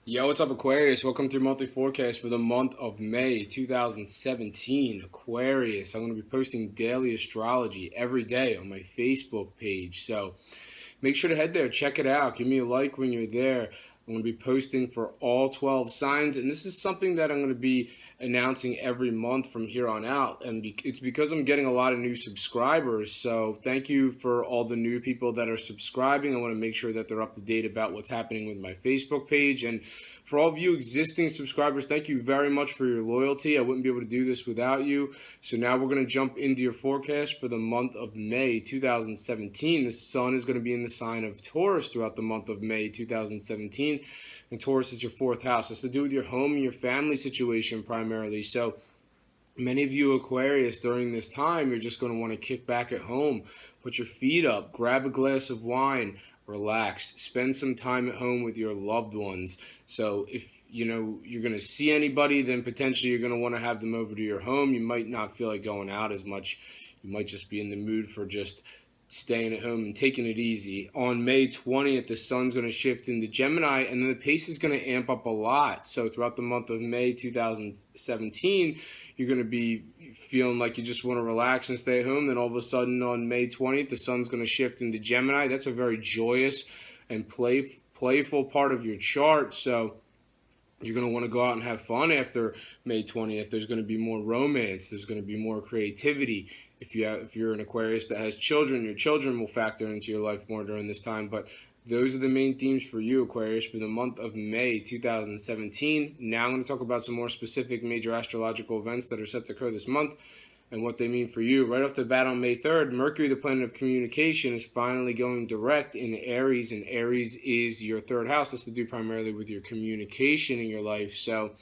Yo, what's up, Aquarius? Welcome to your monthly forecast for the month of May 2017. Aquarius, I'm going to be posting daily astrology every day on my Facebook page. So make sure to head there, check it out. Give me a like when you're there. I'm going to be posting for all 12 signs, and this is something that I'm going to be announcing every month from here on out. And it's because I'm getting a lot of new subscribers. So thank you for all the new people that are subscribing. I want to make sure that they're up to date about what's happening with my Facebook page. And for all of you existing subscribers, thank you very much for your loyalty. I wouldn't be able to do this without you. So now we're going to jump into your forecast for the month of May 2017. The sun is going to be in the sign of Taurus throughout the month of May 2017. And Taurus is your fourth house. It's to do with your home and your family situation primarily. So many of you Aquarius, during this time, you're just going to want to kick back at home, put your feet up, grab a glass of wine, relax, spend some time at home with your loved ones. So if you're going to see anybody, then potentially you're going to want to have them over to your home. You might not feel like going out as much. You might just be in the mood for just staying at home and taking it easy. On May 20th, the sun's going to shift into Gemini, and then the pace is going to amp up a lot. So throughout the month of May 2017, you're going to be feeling like you just want to relax and stay at home. Then all of a sudden on May 20th, the sun's going to shift into Gemini. That's a very joyous and playful part of your chart. So you're going to want to go out and have fun after May 20th. There's going to be more romance. There's going to be more creativity. If you're an Aquarius that has children, your children will factor into your life more during this time. But those are the main themes for you, Aquarius, for the month of May 2017. Now I'm going to talk about some more specific major astrological events that are set to occur this month and what they mean for you. Right off the bat on May 3rd, Mercury, the planet of communication, is finally going direct in Aries, and Aries is your third house. This has to do primarily with your communication in your life. So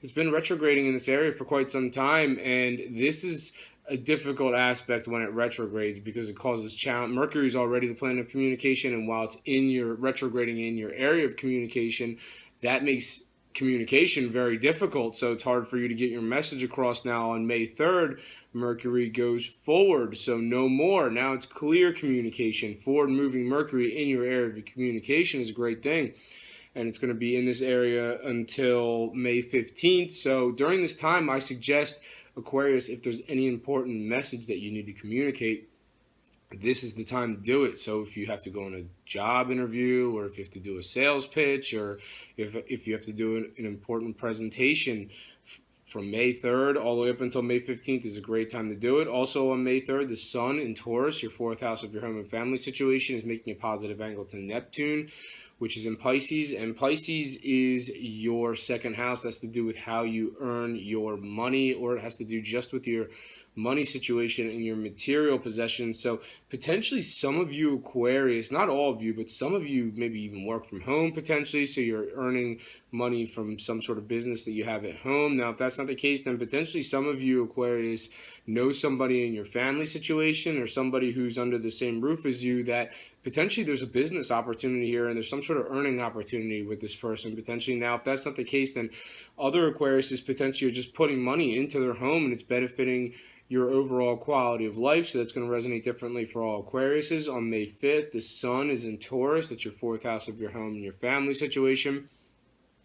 it's been retrograding in this area for quite some time, and this is a difficult aspect when it retrogrades because it causes challenge. Mercury is already the planet of communication, and while it's in your retrograding in your area of communication, that makes communication very difficult. So it's hard for you to get your message across. Now on May 3rd, Mercury goes forward, so no more. Now it's clear communication. Forward moving Mercury in your area of communication is a great thing, and it's going to be in this area until May 15th. So during this time, I suggest, Aquarius, if there's any important message that you need to communicate, this is the time to do it. So if you have to go on a job interview, or if you have to do a sales pitch, or if you have to do an important presentation, from May 3rd all the way up until May 15th is a great time to do it. Also on May 3rd, the sun in Taurus, your fourth house of your home and family situation, is making a positive angle to Neptune, which is in Pisces, and Pisces is your second house. That's to do with how you earn your money, or it has to do just with your money situation and your material possessions. So potentially some of you Aquarius, not all of you, but some of you maybe even work from home potentially, so you're earning money from some sort of business that you have at home. Now if that's not the case, then potentially some of you Aquarius know somebody in your family situation, or somebody who's under the same roof as you, that potentially there's a business opportunity here, and there's some sort of earning opportunity with this person potentially. Now if that's not the case, then other Aquariuses potentially are just putting money into their home, and it's benefiting your overall quality of life. So that's going to resonate differently for all Aquariuses. On May 5th, the sun is in Taurus. That's your fourth house of your home and your family situation.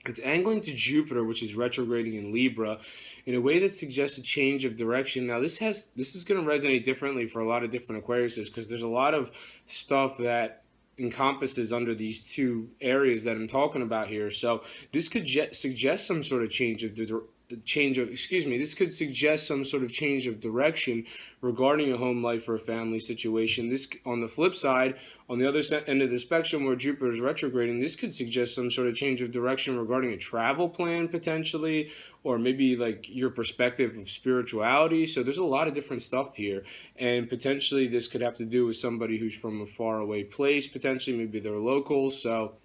It's angling to Jupiter, which is retrograding in Libra, in a way that suggests a change of direction. Now, this is going to resonate differently for a lot of different Aquariuses, because there's a lot of stuff that encompasses under these two areas that I'm talking about here. So this could suggest some sort of this could suggest some sort of change of direction regarding a home life or a family situation. This, on the flip side, on the other end of the spectrum where Jupiter is retrograding, this could suggest some sort of change of direction regarding a travel plan potentially, or maybe like your perspective of spirituality. So there's a lot of different stuff here, and potentially this could have to do with somebody who's from a faraway place, potentially maybe they're local. So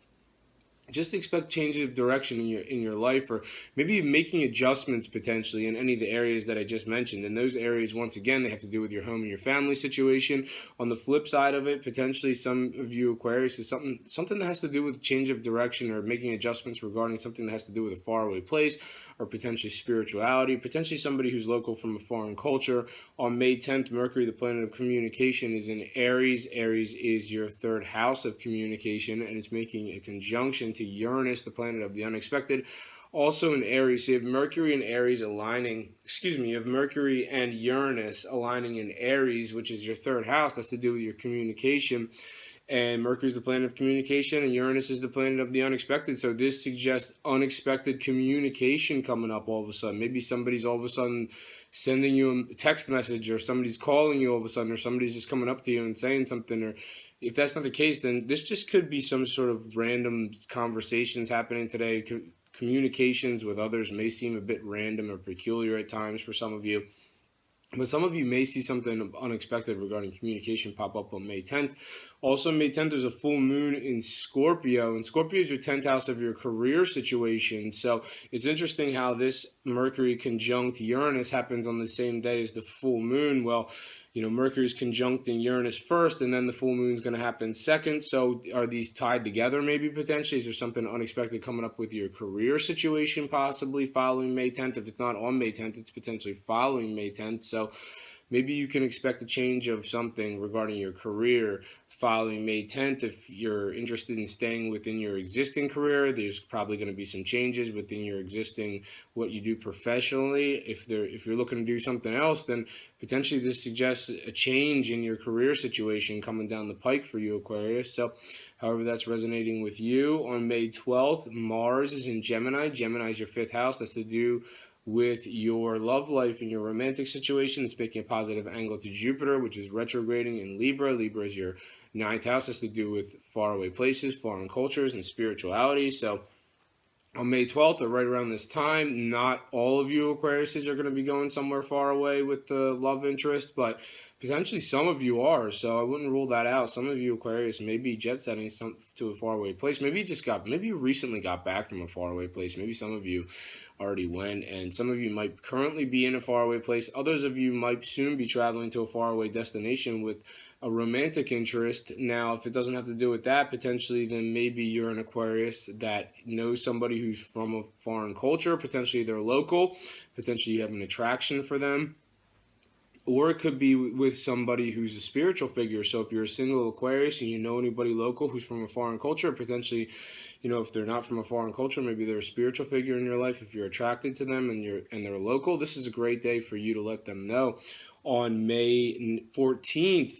just expect change of direction in your life, or maybe making adjustments potentially in any of the areas that I just mentioned. And those areas, once again, they have to do with your home and your family situation. On the flip side of it, potentially some of you Aquarius is something that has to do with change of direction, or making adjustments regarding something that has to do with a faraway place, or potentially spirituality, potentially somebody who's local from a foreign culture. On May 10th, Mercury, the planet of communication, is in Aries. Aries is your third house of communication, and it's making a conjunction to Uranus, the planet of the unexpected. Also in Aries, so you have Mercury and Aries aligning, you have Mercury and Uranus aligning in Aries, which is your third house. That's to do with your communication. And Mercury is the planet of communication, and Uranus is the planet of the unexpected. So this suggests unexpected communication coming up all of a sudden. Maybe somebody's all of a sudden sending you a text message, or somebody's calling you all of a sudden, or somebody's just coming up to you and saying something. Or if that's not the case, then this just could be some sort of random conversations happening today. Communications with others may seem a bit random or peculiar at times for some of you. But some of you may see something unexpected regarding communication pop up on May 10th. Also, May 10th, there's a full moon in Scorpio, and Scorpio is your 10th house of your career situation. So it's interesting how this Mercury conjunct Uranus happens on the same day as the full moon. Well, Mercury's conjuncting Uranus first, and then the full moon's going to happen second. So are these tied together maybe potentially? Is there something unexpected coming up with your career situation possibly following May 10th? If it's not on May 10th, it's potentially following May 10th. So maybe you can expect a change of something regarding your career following May 10th. If you're interested in staying within your existing career, there's probably going to be some changes within your existing, what you do professionally. If you're looking to do something else, then potentially this suggests a change in your career situation coming down the pike for you, Aquarius. So however that's resonating with you. On May 12th, Mars is in Gemini. Gemini is your fifth house. That's to do with your love life and your romantic situation. It's making a positive angle to Jupiter, which is retrograding in Libra. Libra is your ninth house. Has to do with faraway places, foreign cultures, and spirituality. So on May 12th, or right around this time, not all of you Aquariuses are going to be going somewhere far away with the love interest, but potentially some of you are. So I wouldn't rule that out. Some of you Aquarius may be jet setting to a faraway place. Maybe you recently got back from a faraway place. Maybe some of you already went, and some of you might currently be in a faraway place. Others of you might soon be traveling to a faraway destination with a romantic interest. Now, if it doesn't have to do with that, potentially, then maybe you're an Aquarius that knows somebody who's from a foreign culture. Potentially they're local. Potentially you have an attraction for them. Or it could be with somebody who's a spiritual figure. So if you're a single Aquarius and you know anybody local who's from a foreign culture, potentially, if they're not from a foreign culture, maybe they're a spiritual figure in your life. If you're attracted to them and they're local, this is a great day for you to let them know. On May 14th,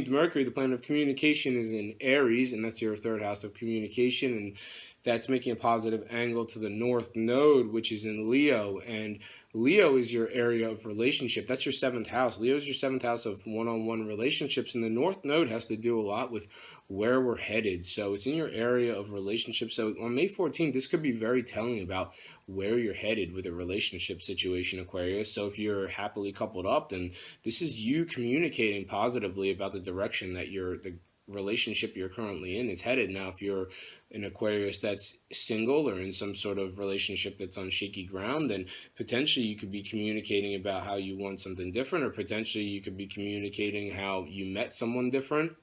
Mercury, the planet of communication, is in Aries, and that's your third house of communication, and that's making a positive angle to the North Node, which is in Leo, and Leo is your area of relationship. That's your seventh house. Leo is your seventh house of one-on-one relationships, and the North Node has to do a lot with where we're headed. So it's in your area of relationships. So on May 14th, this could be very telling about where you're headed with a relationship situation, Aquarius. So if you're happily coupled up, then this is you communicating positively about the direction that the relationship you're currently in is headed. Now, if you're an Aquarius that's single or in some sort of relationship that's on shaky ground, then potentially you could be communicating about how you want something different, or potentially you could be communicating how you met someone different.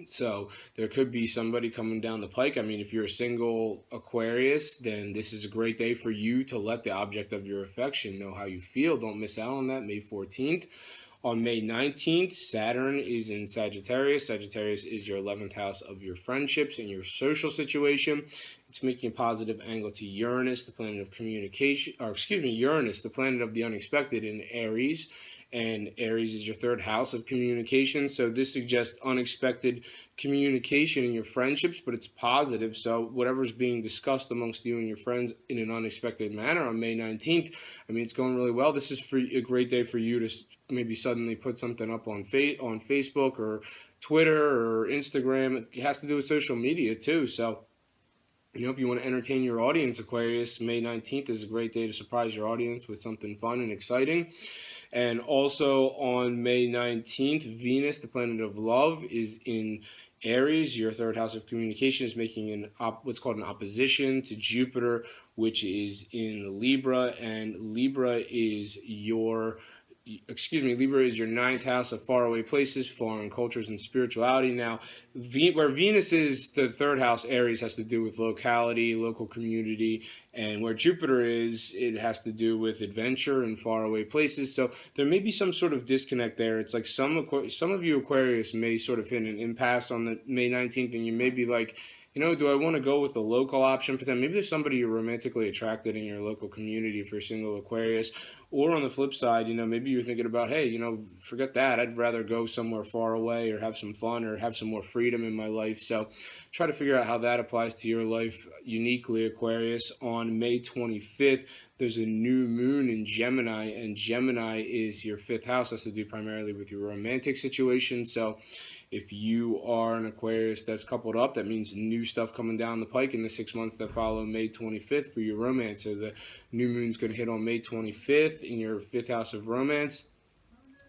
So there could be somebody coming down the pike. I mean, if you're a single Aquarius, then this is a great day for you to let the object of your affection know how you feel. Don't miss out on that, May 14th. On May 19th, Saturn is in Sagittarius. Sagittarius is your 11th house of your friendships and your social situation. It's making a positive angle to Uranus, the planet of communication, Uranus, the planet of the unexpected, in Aries. And Aries is your third house of communication. So this suggests unexpected communication in your friendships, but it's positive. So whatever's being discussed amongst you and your friends in an unexpected manner on May 19th, it's going really well. This is a great day for you to maybe suddenly put something up on Facebook or Twitter or Instagram. It has to do with social media too. So if you want to entertain your audience, Aquarius, May 19th is a great day to surprise your audience with something fun and exciting. And also on May 19th, Venus, the planet of love, is in Aries. Your third house of communication is making what's called an opposition to Jupiter, which is in Libra, and Libra is your ninth house of faraway places, foreign cultures, and spirituality. Now, where Venus is the third house, Aries, has to do with locality, local community, And where Jupiter is, it has to do with adventure and faraway places. So there may be some sort of disconnect there. It's like some of you Aquarius may sort of hit an impasse on the May 19th, and you may be like, do I want to go with the local option? But then maybe there's somebody you're romantically attracted in your local community if you're single Aquarius. Or on the flip side, maybe you're thinking about, hey, forget that. I'd rather go somewhere far away or have some fun or have some more freedom in my life. So try to figure out how that applies to your life uniquely, Aquarius. On May 25th, there's a new moon in Gemini, and Gemini is your fifth house. Has to do primarily with your romantic situation. So if you are an Aquarius that's coupled up, that means new stuff coming down the pike in the 6 months that follow May 25th for your romance. So the new moon's going to hit on May 25th in your fifth house of romance.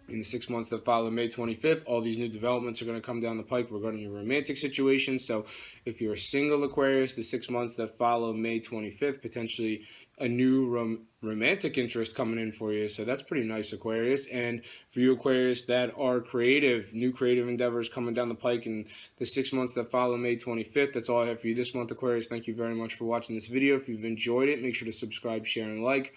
In the 6 months that follow May 25th, all these new developments are going to come down the pike regarding your romantic situation. So if you're a single Aquarius, the 6 months that follow May 25th, potentially a new romantic interest coming in for you. So that's pretty nice, Aquarius. And for you Aquarius that are creative, new creative endeavors coming down the pike in the 6 months that follow May 25th. That's all I have for you this month, Aquarius. Thank you very much for watching this video. If you've enjoyed it, make sure to subscribe, share, and like.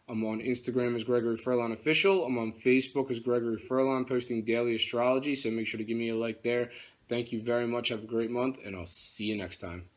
I'm on Instagram as Gregory Furlan Official. I'm on Facebook as Gregory Furlan, posting daily astrology, so make sure to give me a like there. Thank you very much. Have a great month, and I'll see you next time.